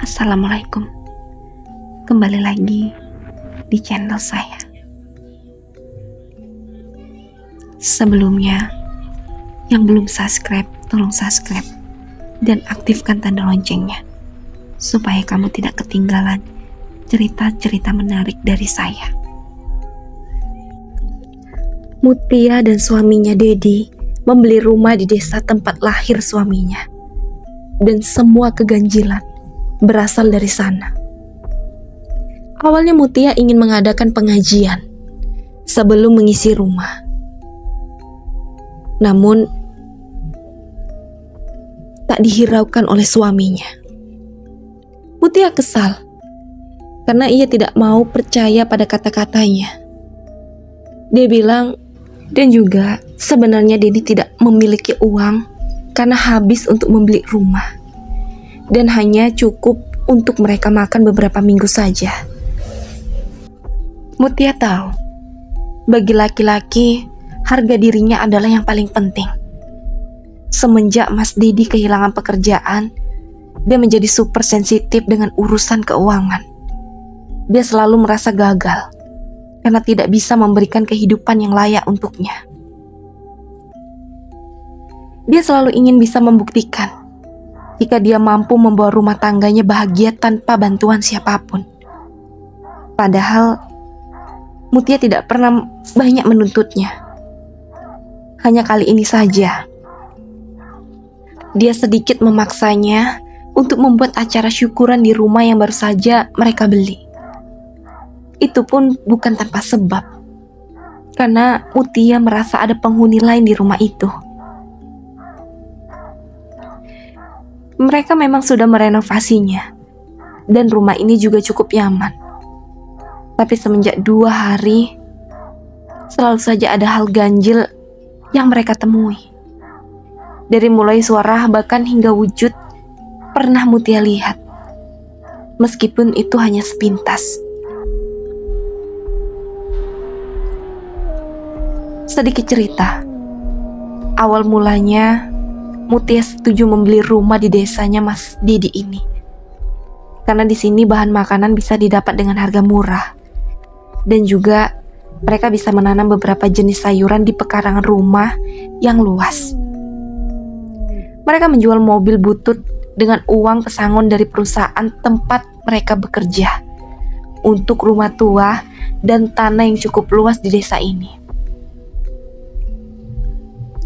Assalamualaikum. Kembali lagi di channel saya. Sebelumnya, yang belum subscribe, tolong subscribe dan aktifkan tanda loncengnya supaya kamu tidak ketinggalan cerita-cerita menarik dari saya. Mutia dan suaminya Dedi membeli rumah di desa tempat lahir suaminya, dan semua keganjilan berasal dari sana. Awalnya Mutia ingin mengadakan pengajian sebelum mengisi rumah. Namun tak dihiraukan oleh suaminya. Mutia kesal karena ia tidak mau percaya pada kata-katanya. Dia bilang, dan juga sebenarnya Dedi tidak memiliki uang karena habis untuk membeli rumah dan hanya cukup untuk mereka makan beberapa minggu saja. Mutia tahu, bagi laki-laki, harga dirinya adalah yang paling penting. Semenjak Mas Dedi kehilangan pekerjaan, dia menjadi super sensitif dengan urusan keuangan. Dia selalu merasa gagal karena tidak bisa memberikan kehidupan yang layak untuknya. Dia selalu ingin bisa membuktikan jika dia mampu membawa rumah tangganya bahagia tanpa bantuan siapapun. Padahal Mutia tidak pernah banyak menuntutnya. Hanya kali ini saja dia sedikit memaksanya untuk membuat acara syukuran di rumah yang baru saja mereka beli. Itu pun bukan tanpa sebab, karena Mutia merasa ada penghuni lain di rumah itu. Mereka memang sudah merenovasinya, dan rumah ini juga cukup nyaman. Tapi semenjak 2 hari, selalu saja ada hal ganjil yang mereka temui. Dari mulai suara bahkan hingga wujud pernah Mutia lihat, meskipun itu hanya sepintas. Sedikit cerita, awal mulanya Mutia setuju membeli rumah di desanya Mas Dedi ini. Karena di sini bahan makanan bisa didapat dengan harga murah. Dan juga mereka bisa menanam beberapa jenis sayuran di pekarangan rumah yang luas. Mereka menjual mobil butut dengan uang pesangon dari perusahaan tempat mereka bekerja untuk rumah tua dan tanah yang cukup luas di desa ini.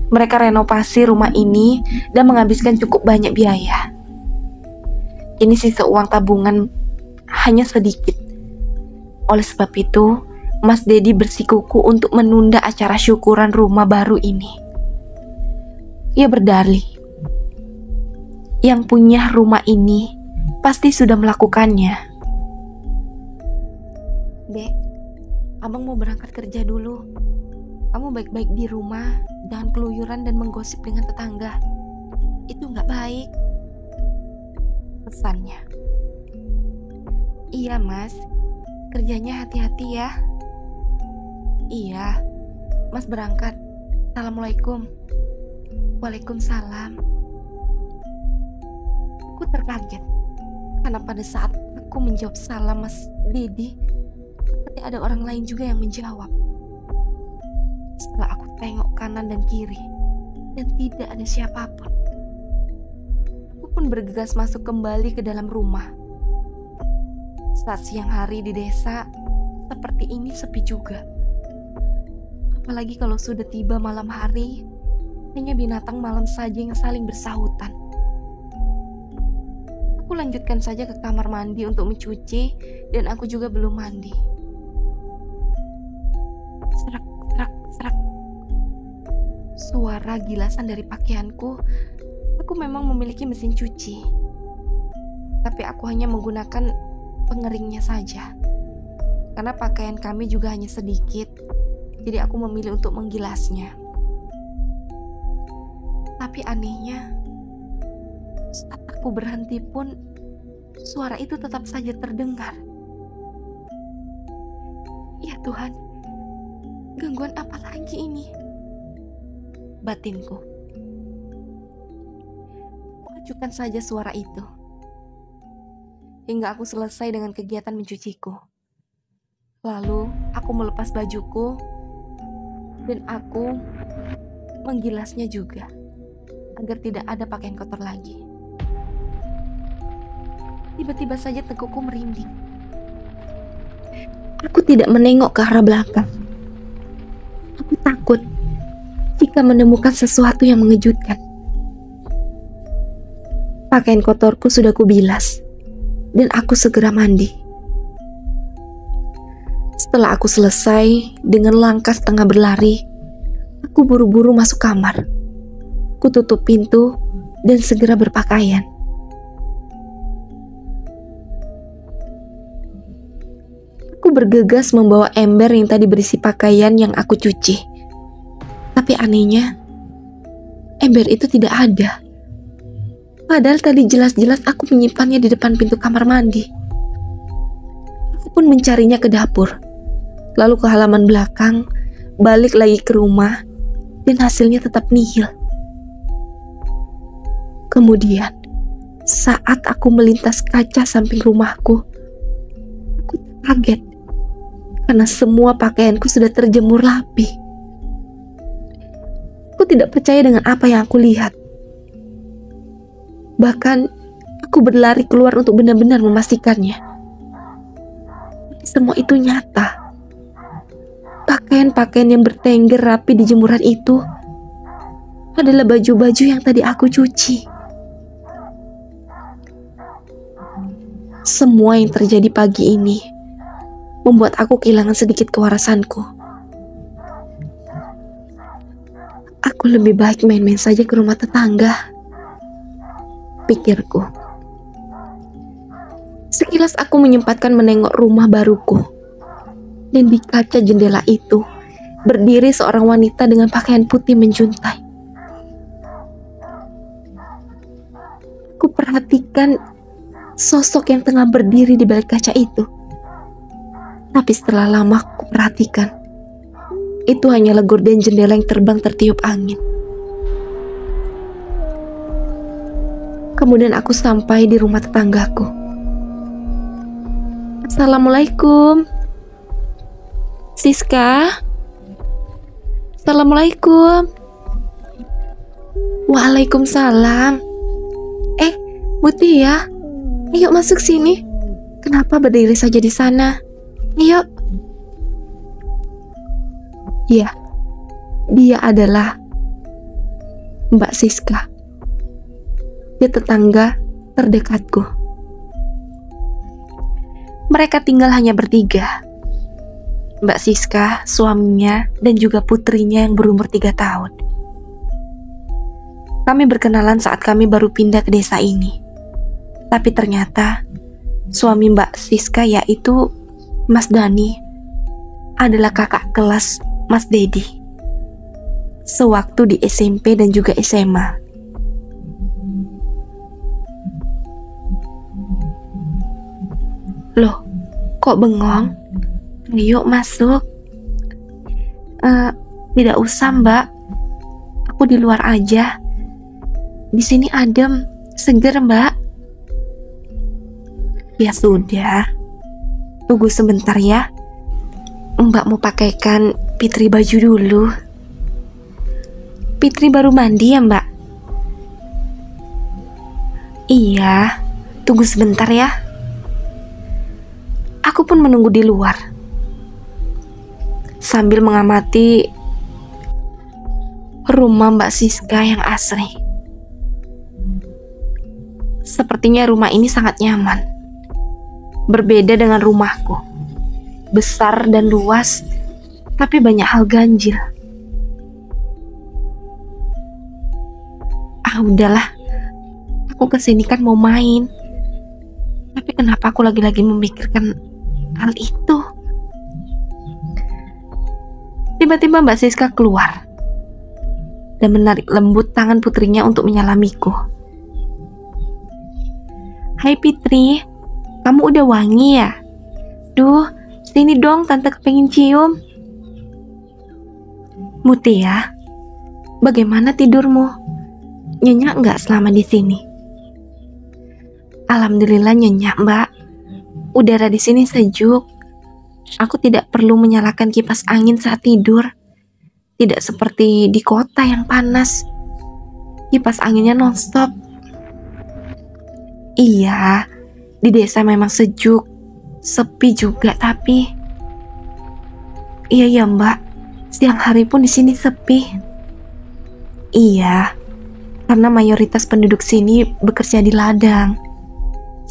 Mereka renovasi rumah ini dan menghabiskan cukup banyak biaya. Ini sisa uang tabungan hanya sedikit. Oleh sebab itu, Mas Dedi bersikukuh untuk menunda acara syukuran rumah baru ini. Ia berdalih, yang punya rumah ini pasti sudah melakukannya. Dek, abang mau berangkat kerja dulu. Kamu baik-baik di rumah, jangan keluyuran dan menggosip dengan tetangga. Itu nggak baik, pesannya. Iya mas, kerjanya hati-hati ya. Iya, mas berangkat. Assalamualaikum. Waalaikumsalam. Aku terkaget karena pada saat aku menjawab salam Mas Dedi, seperti ada orang lain juga yang menjawab. Setelah aku tengok kanan dan kiri, dan tidak ada siapapun, aku pun bergegas masuk kembali ke dalam rumah. Saat siang hari di desa seperti ini sepi juga. Apalagi kalau sudah tiba malam hari, hanya binatang malam saja yang saling bersahutan. Aku lanjutkan saja ke kamar mandi untuk mencuci, dan aku juga belum mandi. Serak. Suara gilasan dari pakaianku. Aku memang memiliki mesin cuci, tapi aku hanya menggunakan pengeringnya saja. Karena pakaian kami juga hanya sedikit, jadi aku memilih untuk menggilasnya. Tapi anehnya, saat aku berhenti pun, suara itu tetap saja terdengar. Ya Tuhan, gangguan apa lagi ini? Batinku. Aku acukan saja suara itu. hingga aku selesai dengan kegiatan mencuciku. Lalu aku melepas bajuku dan aku menggilasnya juga agar tidak ada pakaian kotor lagi. Tiba-tiba saja tengkukku merinding. Aku tidak menengok ke arah belakang. Aku takut jika menemukan sesuatu yang mengejutkan. Pakaian kotorku sudah kubilas dan aku segera mandi. Setelah aku selesai dengan langkah setengah berlari, aku buru-buru masuk kamar. Ku tutup pintu dan segera berpakaian. Aku bergegas membawa ember yang tadi berisi pakaian yang aku cuci. Tapi anehnya, ember itu tidak ada. Padahal tadi jelas-jelas aku menyimpannya di depan pintu kamar mandi. Aku pun mencarinya ke dapur, lalu ke halaman belakang, balik lagi ke rumah, dan hasilnya tetap nihil. Kemudian, saat aku melintas kaca samping rumahku, aku kaget karena semua pakaianku sudah terjemur rapi. Aku tidak percaya dengan apa yang aku lihat. Bahkan, aku berlari keluar untuk benar-benar memastikannya. Semua itu nyata. Pakaian-pakaian yang bertengger rapi di jemuran itu adalah baju-baju yang tadi aku cuci. Semua yang terjadi pagi ini membuat aku kehilangan sedikit kewarasanku. Aku lebih baik main-main saja ke rumah tetangga, pikirku. Sekilas aku menyempatkan menengok rumah baruku. Dan di kaca jendela itu berdiri seorang wanita dengan pakaian putih menjuntai. Aku perhatikan sosok yang tengah berdiri di balik kaca itu. Tapi setelah lama aku perhatikan, itu hanyalah gorden jendela yang terbang tertiup angin. Kemudian aku sampai di rumah tetanggaku. Assalamualaikum. Siska? Assalamualaikum. Waalaikumsalam. Mutia, ayo masuk sini. Kenapa berdiri saja di sana? Ayo. Ya, dia adalah Mbak Siska. Dia tetangga terdekatku. Mereka tinggal hanya bertiga. Mbak Siska, suaminya, dan juga putrinya yang berumur 3 tahun. Kami berkenalan saat kami baru pindah ke desa ini. Tapi ternyata suami Mbak Siska, yaitu Mas Dani, adalah kakak kelas Mas Dedi sewaktu di SMP dan juga SMA. Loh, kok bengong? Yuk masuk. Tidak usah Mbak, aku di luar aja. Di sini adem, seger Mbak. Ya sudah, tunggu sebentar ya. Mbak mau pakaikan Fitri baju dulu. Fitri baru mandi ya Mbak? Iya, tunggu sebentar ya. Aku pun menunggu di luar sambil mengamati rumah Mbak Siska yang asri. Sepertinya rumah ini sangat nyaman. Berbeda dengan rumahku. Besar dan luas, tapi banyak hal ganjil. Udahlah. Aku kesini kan mau main. Tapi kenapa aku lagi-lagi memikirkan hal itu? Tiba-tiba Mbak Siska keluar dan menarik lembut tangan putrinya untuk menyalamiku. Hai Fitri, kamu udah wangi ya? Duh, sini dong, tante kepengen cium. Mutia, bagaimana tidurmu? Nyenyak nggak selama di sini? Alhamdulillah nyenyak, Mbak. Udara di sini sejuk. Aku tidak perlu menyalakan kipas angin saat tidur. Tidak seperti di kota yang panas. Kipas anginnya nonstop. Iya, di desa memang sejuk. Sepi juga tapi. Iya ya, Mbak. Siang hari pun di sini sepi. Iya, karena mayoritas penduduk sini bekerja di ladang.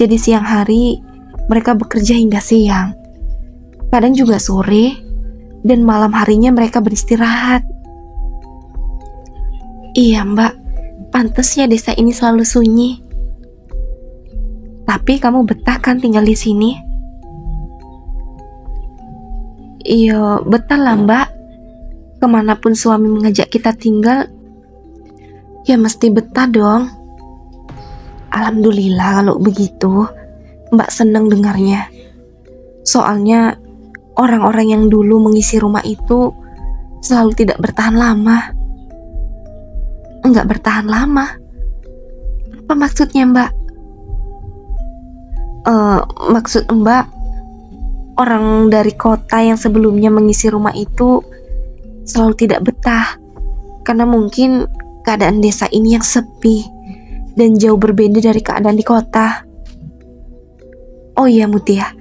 Jadi siang hari mereka bekerja hingga siang. Kadang juga sore dan malam harinya mereka beristirahat. Iya, Mbak. Pantasnya desa ini selalu sunyi. Tapi kamu betah kan tinggal di sini? Iya, betah lah, Mbak. Kemanapun suami mengajak kita tinggal, ya mesti betah dong. Alhamdulillah kalau begitu. Mbak senang dengarnya. Soalnya orang-orang yang dulu mengisi rumah itu selalu tidak bertahan lama. Enggak bertahan lama? Apa maksudnya, Mbak? Maksud Mbak, orang dari kota yang sebelumnya mengisi rumah itu selalu tidak betah. Karena mungkin keadaan desa ini yang sepi dan jauh berbeda dari keadaan di kota. Oh iya Mutia,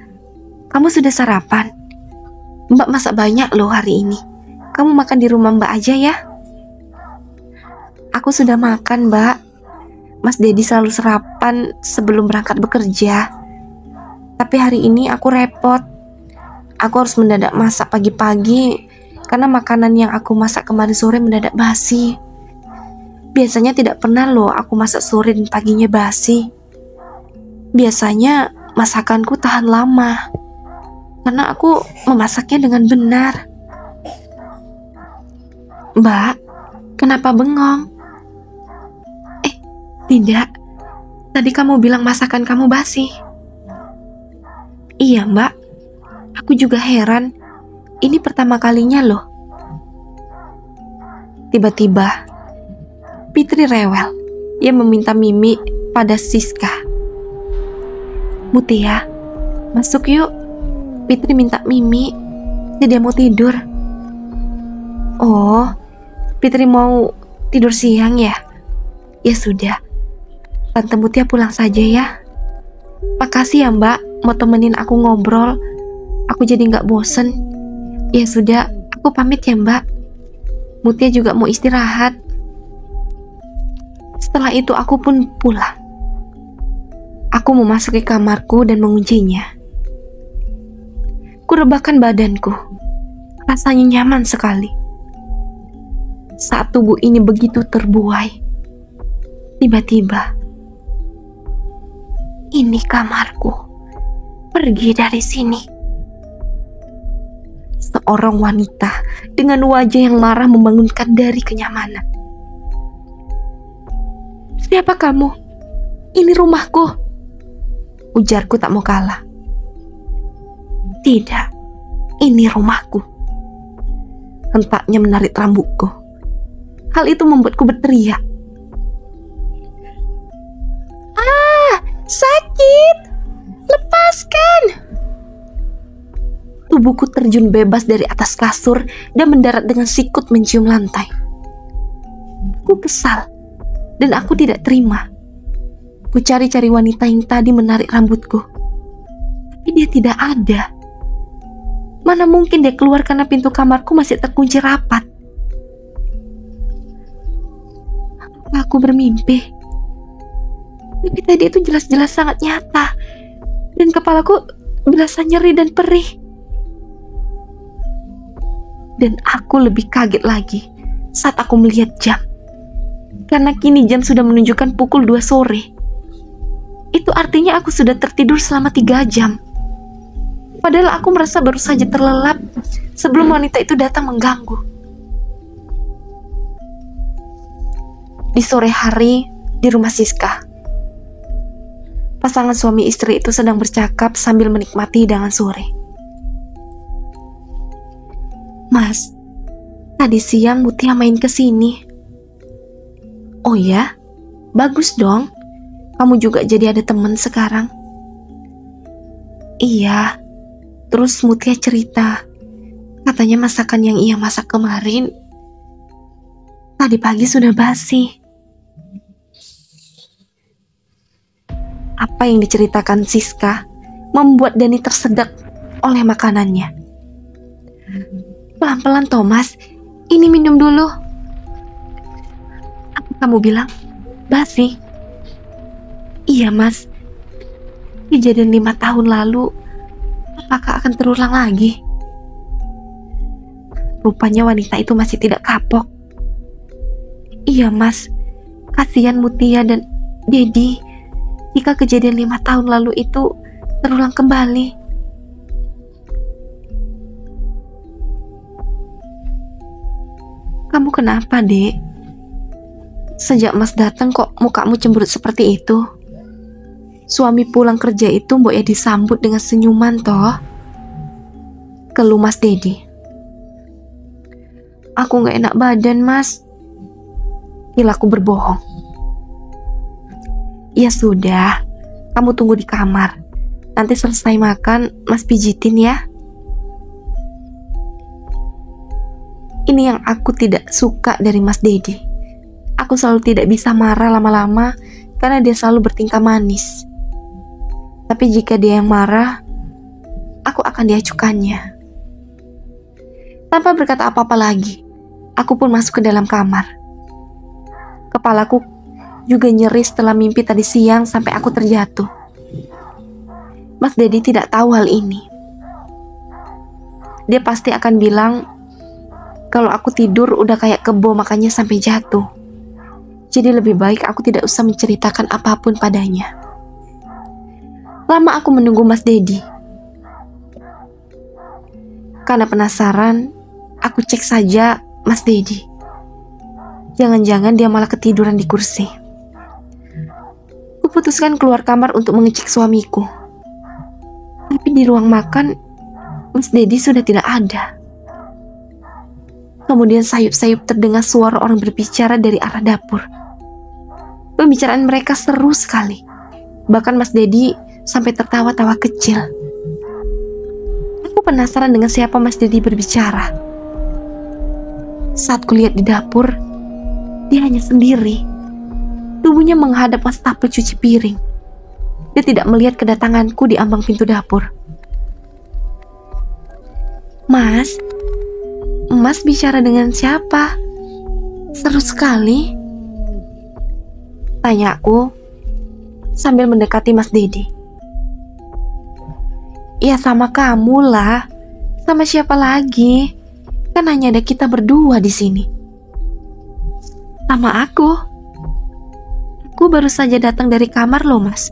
kamu sudah sarapan? Mbak masak banyak loh hari ini. Kamu makan di rumah Mbak aja ya. Aku sudah makan, Mbak. Mas Dedi selalu sarapan sebelum berangkat bekerja. Tapi hari ini aku repot. Aku harus mendadak masak pagi-pagi karena makanan yang aku masak kemarin sore mendadak basi. Biasanya tidak pernah loh aku masak sore dan paginya basi. Biasanya masakanku tahan lama karena aku memasaknya dengan benar. Mbak, kenapa bengong? Tidak. Tadi kamu bilang masakan kamu basi. Iya, Mbak. Aku juga heran. Ini pertama kalinya loh. Tiba-tiba Fitri rewel. Ia meminta Mimi pada Siska. Mutia, masuk yuk. Fitri minta Mimi. Dia mau tidur. Oh, Fitri mau tidur siang ya? Ya sudah. Tante Mutia pulang saja ya. Makasih ya, Mbak, mau temenin aku ngobrol. Aku jadi gak bosen. Ya sudah, aku pamit ya, Mbak. Mutia juga mau istirahat. Setelah itu aku pun pulang. Aku memasuki kamarku dan menguncinya. Kurebahkan badanku. Rasanya nyaman sekali. Saat tubuh ini begitu terbuai, tiba-tiba, ini kamarku, pergi dari sini. Seorang wanita dengan wajah yang marah membangunkan dari kenyamanan. Siapa kamu? Ini rumahku, ujarku tak mau kalah. Tidak, ini rumahku. Hentaknya menarik rambutku. Hal itu membuatku berteriak. Sakit! Lepaskan! Tubuhku terjun bebas dari atas kasur dan mendarat dengan sikut mencium lantai. Aku kesal dan aku tidak terima. Ku cari-cari wanita yang tadi menarik rambutku. Tapi dia tidak ada. Mana mungkin dia keluar karena pintu kamarku masih terkunci rapat. Apa aku bermimpi? Tapi tadi itu jelas-jelas sangat nyata. Dan kepalaku berasa nyeri dan perih. Dan aku lebih kaget lagi saat aku melihat jam. Karena kini jam sudah menunjukkan pukul 2 sore. Itu artinya aku sudah tertidur selama 3 jam. Padahal aku merasa baru saja terlelap sebelum wanita itu datang mengganggu. Di sore hari di rumah Siska, pasangan suami istri itu sedang bercakap sambil menikmati hidangan sore. Mas, tadi siang Mutia main ke sini. Oh ya? Bagus dong. kamu juga jadi ada teman sekarang. Iya, terus Mutia cerita, katanya masakan yang ia masak kemarin tadi pagi sudah basi. Apa yang diceritakan Siska membuat Dani tersedak oleh makanannya. Pelan-pelan Thomas, ini minum dulu. Apa kamu bilang? Basi? Iya mas, kejadian 5 tahun lalu apakah akan terulang lagi? Rupanya wanita itu masih tidak kapok. Iya mas, kasihan Mutia dan Dedi jika kejadian 5 tahun lalu itu terulang kembali. Kamu kenapa, Dek? Sejak mas datang kok mukamu cemberut seperti itu? Suami pulang kerja itu mbok ya disambut dengan senyuman toh? Keluh Mas Dedi. Aku gak enak badan mas. Kilaku berbohong. Ya sudah, kamu tunggu di kamar. Nanti selesai makan, mas pijitin ya. Ini yang aku tidak suka dari Mas Dedi. Aku selalu tidak bisa marah lama-lama karena dia selalu bertingkah manis. Tapi jika dia yang marah, aku akan diacukannya. Tanpa berkata apa-apa lagi, aku pun masuk ke dalam kamar. Kepalaku juga nyeri setelah mimpi tadi siang sampai aku terjatuh. Mas Dedi tidak tahu hal ini. Dia pasti akan bilang kalau aku tidur udah kayak kebo makanya sampai jatuh. Jadi lebih baik aku tidak usah menceritakan apapun padanya. Lama aku menunggu Mas Dedi. Karena penasaran, aku cek saja Mas Dedi. Jangan-jangan dia malah ketiduran di kursi. Kuputuskan keluar kamar untuk mengecek suamiku. Tapi di ruang makan, Mas Dedi sudah tidak ada. Kemudian sayup-sayup terdengar suara orang berbicara dari arah dapur. Pembicaraan mereka seru sekali. Bahkan Mas Dedi sampai tertawa-tawa kecil. Aku penasaran dengan siapa Mas Dedi berbicara. Saat kulihat di dapur, dia hanya sendiri. Tubuhnya menghadap wastafel cuci piring. Dia tidak melihat kedatanganku di ambang pintu dapur. Mas bicara dengan siapa? Seru sekali. Tanyaku sambil mendekati Mas Dedi. Ya sama kamu lah. Sama siapa lagi? Kan hanya ada kita berdua di sini. Sama aku. Aku baru saja datang dari kamar loh mas.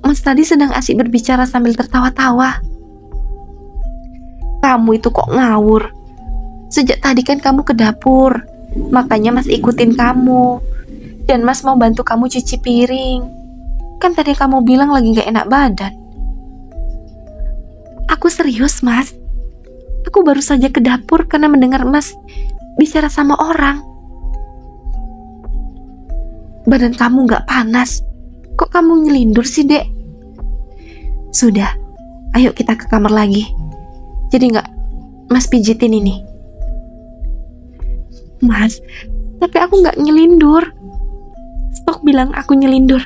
Mas tadi sedang asik berbicara sambil tertawa-tawa. Kamu itu kok ngawur. Sejak tadi kan kamu ke dapur. Makanya mas ikutin kamu. Dan mas mau bantu kamu cuci piring. Kan tadi kamu bilang lagi gak enak badan. Aku serius mas. Aku baru saja ke dapur karena mendengar mas bicara sama orang. Badan kamu gak panas. Kok kamu nyelindur sih dek? Sudah, ayo kita ke kamar lagi. Jadi gak mas pijitin ini. Mas, tapi aku gak nyelindur. Stok bilang aku nyelindur.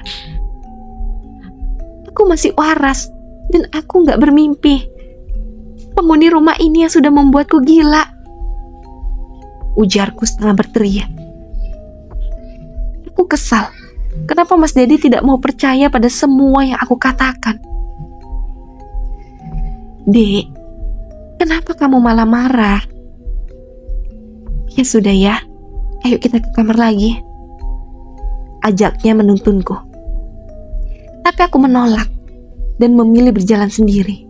Aku masih waras dan aku gak bermimpi. Penghuni rumah ini yang sudah membuatku gila. Ujarku setengah berteriak. Aku kesal. Kenapa Mas Dedi tidak mau percaya pada semua yang aku katakan? Dek, kenapa kamu malah marah? Ya sudah ya, ayo kita ke kamar lagi. Ajaknya menuntunku. Tapi aku menolak dan memilih berjalan sendiri.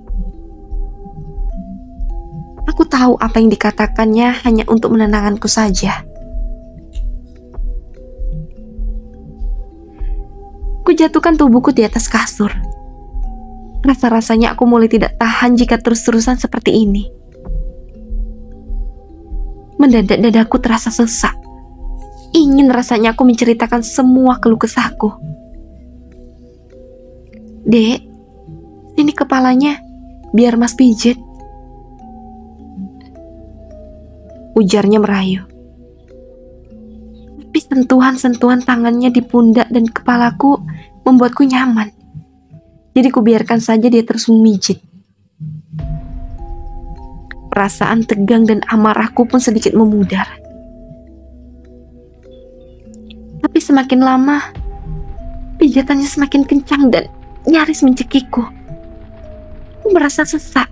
Aku tahu apa yang dikatakannya hanya untuk menenangkanku saja. Kujatuhkan tubuhku di atas kasur. Rasa-rasanya aku mulai tidak tahan jika terus-terusan seperti ini. Mendadak dadaku terasa sesak. Ingin rasanya aku menceritakan semua keluh kesahku. Dek, sini kepalanya, biar Mas pijit. Ujarnya merayu. Tapi sentuhan-sentuhan tangannya di pundak dan kepalaku membuatku nyaman. Jadi ku biarkan saja dia terus memijit. Perasaan tegang dan amarahku pun sedikit memudar. Tapi semakin lama, pijatannya semakin kencang dan nyaris mencekikku. Aku merasa sesak.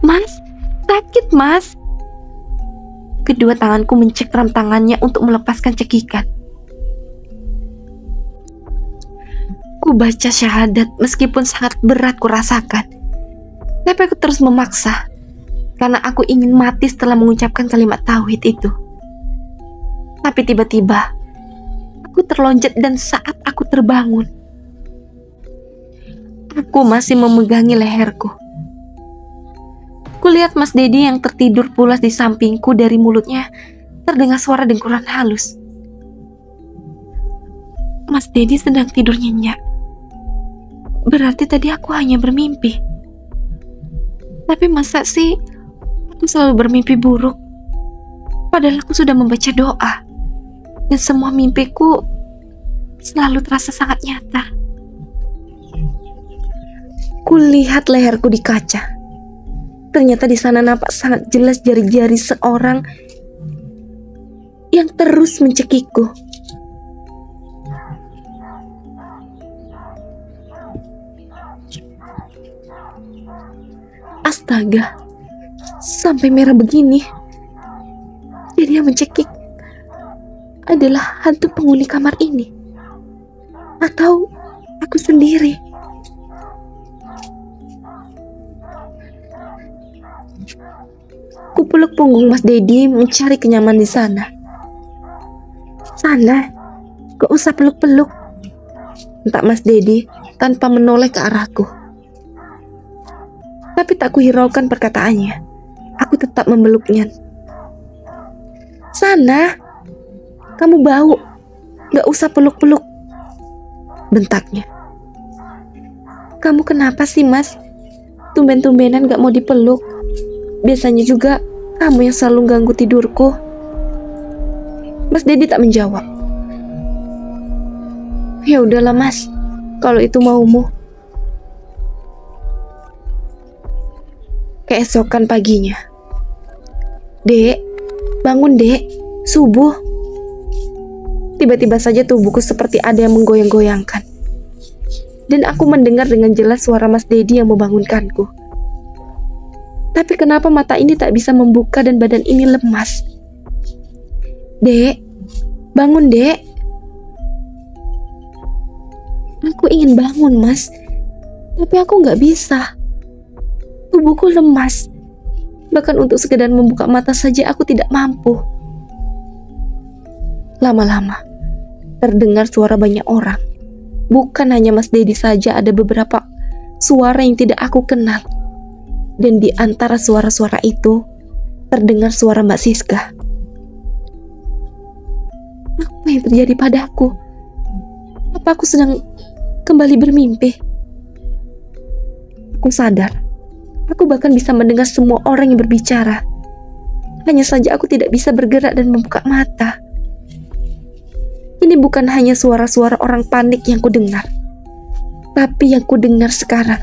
Mas, sakit mas. Kedua tanganku mencekram tangannya untuk melepaskan cekikan. Ku baca syahadat meskipun sangat berat ku rasakan. Tapi aku terus memaksa. Karena aku ingin mati setelah mengucapkan kalimat tauhid itu. Tapi tiba-tiba, aku terlonjat dan saat aku terbangun, aku masih memegangi leherku. Kulihat Mas Dedi yang tertidur pulas di sampingku, dari mulutnya terdengar suara dengkuran halus. Mas Dedi sedang tidur nyenyak. Berarti tadi aku hanya bermimpi. Tapi masa sih aku selalu bermimpi buruk? Padahal aku sudah membaca doa. Dan semua mimpiku selalu terasa sangat nyata. Kulihat leherku di kaca. Ternyata di sana nampak sangat jelas jari-jari seorang yang terus mencekikku. Astaga, sampai merah begini. Jadi yang mencekik adalah hantu penghuni kamar ini. Atau aku sendiri. Kupeluk punggung Mas Dedi mencari kenyaman di sana. Sana, gak usah peluk-peluk, entak Mas Dedi tanpa menoleh ke arahku. Tapi tak kuhiraukan perkataannya. Aku tetap memeluknya. Sana, kamu bau, gak usah peluk-peluk, bentaknya. Kamu kenapa sih mas? Tumben-tumbenan gak mau dipeluk. Biasanya juga kamu yang selalu ganggu tidurku. Mas Dedi tak menjawab. Ya udahlah mas, kalau itu maumu. Keesokan paginya. Dek, bangun dek, subuh. Tiba-tiba saja tubuhku seperti ada yang menggoyang-goyangkan. Dan aku mendengar dengan jelas suara Mas Dedi yang membangunkanku. Tapi kenapa mata ini tak bisa membuka dan badan ini lemas? Dek, bangun dek. Aku ingin bangun mas, tapi aku gak bisa. Tubuhku lemas. Bahkan untuk sekedar membuka mata saja aku tidak mampu. Lama-lama, terdengar suara banyak orang. Bukan hanya Mas Dedi saja, ada beberapa suara yang tidak aku kenal. Dan di antara suara-suara itu, terdengar suara Mbak Siska. Apa yang terjadi padaku? Apa aku sedang kembali bermimpi? Aku sadar, aku bahkan bisa mendengar semua orang yang berbicara. Hanya saja aku tidak bisa bergerak dan membuka mata. Ini bukan hanya suara-suara orang panik yang kudengar. Tapi yang kudengar sekarang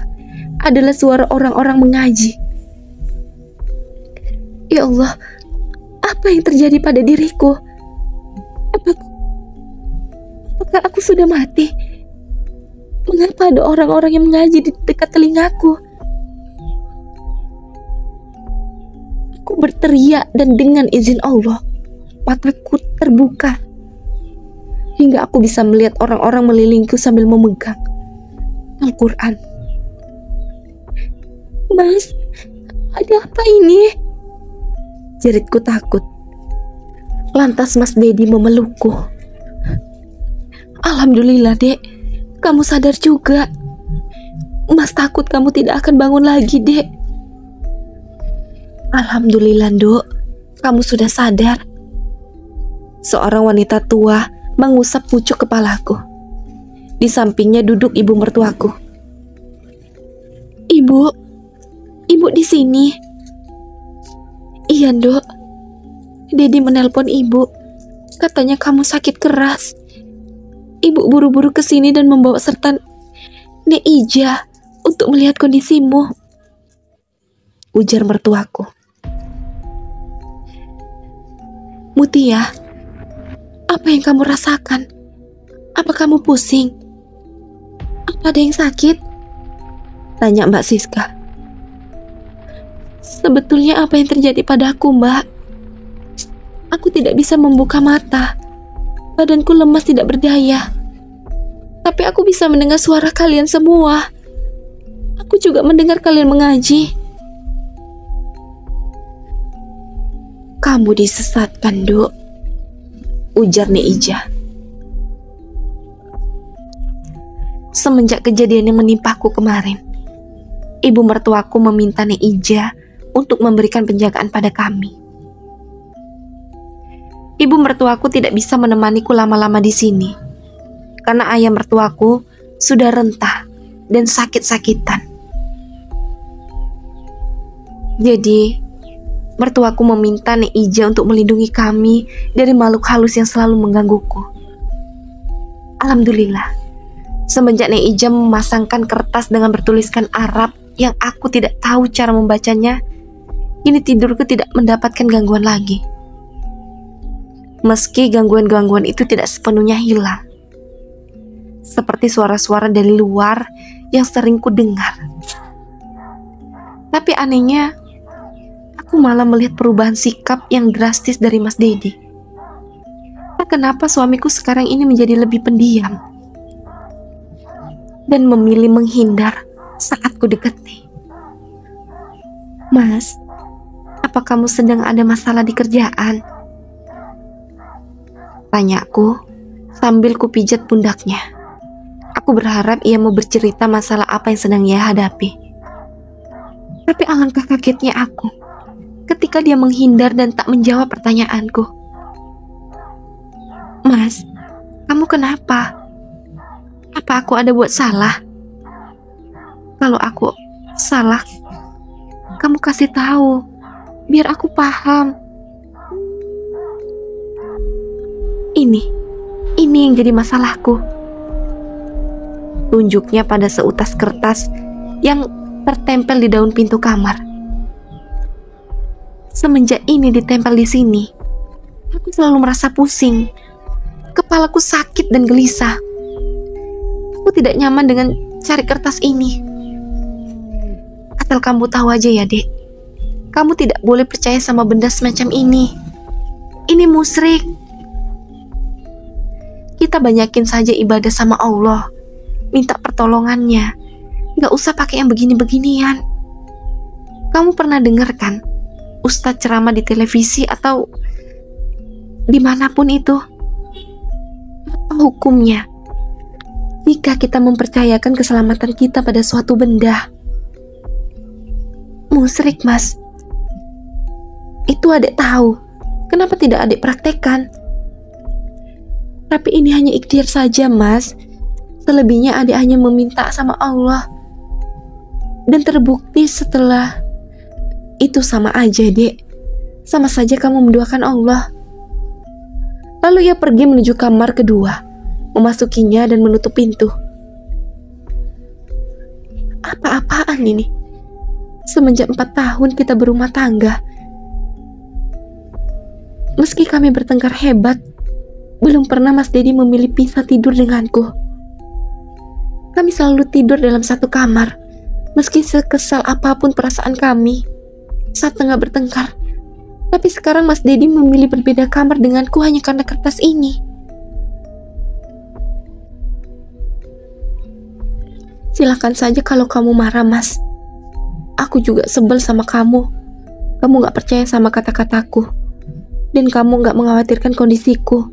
adalah suara orang-orang mengaji. Ya Allah, apa yang terjadi pada diriku? Apakah aku sudah mati? Mengapa ada orang-orang yang mengaji di dekat telingaku? Aku berteriak dan dengan izin Allah, mataku terbuka. Hingga aku bisa melihat orang-orang melilingku sambil memegang Al-Quran. Mas, ada apa ini? Jeritku takut. Lantas Mas Dedi memelukku. Alhamdulillah dek, kamu sadar juga. Mas takut kamu tidak akan bangun lagi dek. Alhamdulillah dok, kamu sudah sadar. Seorang wanita tua mengusap pucuk kepalaku. Di sampingnya duduk ibu mertuaku. Ibu di sini. Iya, Dok. Dedi menelpon ibu. Katanya kamu sakit keras. Ibu buru-buru ke sini dan membawa serta Nek Ija untuk melihat kondisimu, ujar mertuaku. Mutia, apa yang kamu rasakan? Apa kamu pusing? Apa ada yang sakit? Tanya Mbak Siska. Sebetulnya apa yang terjadi padaku, Mbak? Aku tidak bisa membuka mata. Badanku lemas tidak berdaya. Tapi aku bisa mendengar suara kalian semua. Aku juga mendengar kalian mengaji. Kamu disesatkan, Dok, ujar Nek Ija. Semenjak kejadian yang menimpaku kemarin, ibu mertuaku meminta Nek Ija untuk memberikan penjagaan pada kami. Ibu mertuaku tidak bisa menemaniku lama-lama di sini, karena ayah mertuaku sudah rentah dan sakit-sakitan. Jadi, mertuaku meminta Nek Ija untuk melindungi kami dari makhluk halus yang selalu menggangguku. Alhamdulillah, semenjak Nek Ija memasangkan kertas dengan bertuliskan Arab yang aku tidak tahu cara membacanya, kini tidurku tidak mendapatkan gangguan lagi. Meski gangguan-gangguan itu tidak sepenuhnya hilang, seperti suara-suara dari luar yang sering ku dengar. Tapi anehnya, aku malah melihat perubahan sikap yang drastis dari Mas Dedi. Kenapa suamiku sekarang ini menjadi lebih pendiam dan memilih menghindar saat ku dekati. Mas, apa kamu sedang ada masalah di kerjaan? Tanyaku sambil ku pijat pundaknya. Aku berharap ia mau bercerita masalah apa yang sedang ia hadapi. Tapi alangkah kagetnya aku ketika dia menghindar dan tak menjawab pertanyaanku. Mas, kamu kenapa? Apa aku ada buat salah? Kalau aku salah, kamu kasih tahu, biar aku paham. Ini yang jadi masalahku. Tunjuknya pada seutas kertas yang tertempel di daun pintu kamar. Semenjak ini ditempel di sini, aku selalu merasa pusing. Kepalaku sakit dan gelisah. Aku tidak nyaman dengan cari kertas ini. Asal kamu tahu aja ya, Dek. Kamu tidak boleh percaya sama benda semacam ini. Ini musyrik. Kita banyakin saja ibadah sama Allah, minta pertolongannya. Gak usah pakai yang begini-beginian. Kamu pernah dengar kan ustadz ceramah di televisi atau dimanapun itu? Apa hukumnya jika kita mempercayakan keselamatan kita pada suatu benda? Musyrik, Mas. Itu adik tahu. Kenapa tidak adik praktekkan? Tapi ini hanya ikhtiar saja, Mas. Selebihnya adik hanya meminta sama Allah. Dan terbukti setelah itu sama aja, Dek. Sama saja kamu mendoakan Allah. Lalu ia pergi menuju kamar kedua, memasukinya dan menutup pintu. Apa-apaan ini? Semenjak 4 tahun kita berumah tangga, meski kami bertengkar hebat, belum pernah Mas Dedi memilih pisah tidur denganku. Kami selalu tidur dalam satu kamar, meski sekesal apapun perasaan kami saat tengah bertengkar. Tapi sekarang Mas Dedi memilih berbeda kamar denganku hanya karena kertas ini. Silakan saja kalau kamu marah, Mas. Aku juga sebel sama kamu. Kamu gak percaya sama kata-kataku, dan kamu gak mengkhawatirkan kondisiku.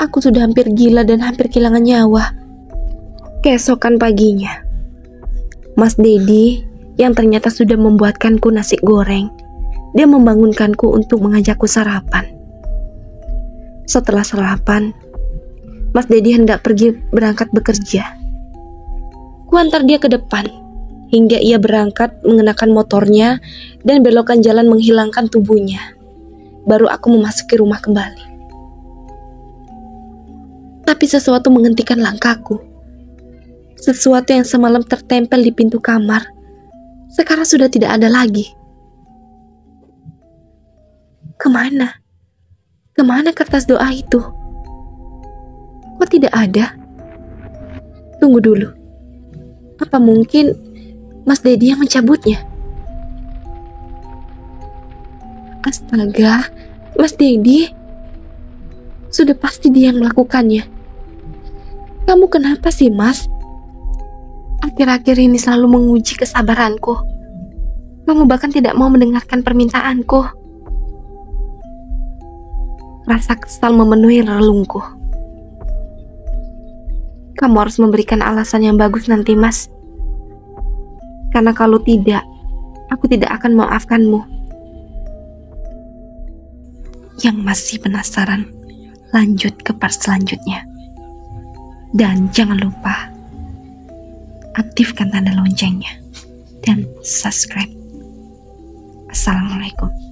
Aku sudah hampir gila dan hampir kehilangan nyawa. Keesokan paginya, Mas Dedi yang ternyata sudah membuatkanku nasi goreng, dia membangunkanku untuk mengajakku sarapan. Setelah sarapan, Mas Dedi hendak pergi berangkat bekerja. Ku antar dia ke depan hingga ia berangkat mengenakan motornya dan belokkan jalan menghilangkan tubuhnya. Baru aku memasuki rumah kembali. Tapi sesuatu menghentikan langkahku. Sesuatu yang semalam tertempel di pintu kamar sekarang sudah tidak ada lagi. Kemana? Kemana kertas doa itu? Kok tidak ada? Tunggu dulu. Apa mungkin Mas Dedi yang mencabutnya? Astaga, Mas Dedi. Sudah pasti dia yang melakukannya. Kamu kenapa sih, Mas? Akhir-akhir ini selalu menguji kesabaranku. Kamu bahkan tidak mau mendengarkan permintaanku. Rasa kesal memenuhi relungku. Kamu harus memberikan alasan yang bagus nanti, Mas. Karena kalau tidak, aku tidak akan memaafkanmu. Yang masih penasaran, lanjut ke part selanjutnya. Dan jangan lupa aktifkan tanda loncengnya dan subscribe. Assalamualaikum.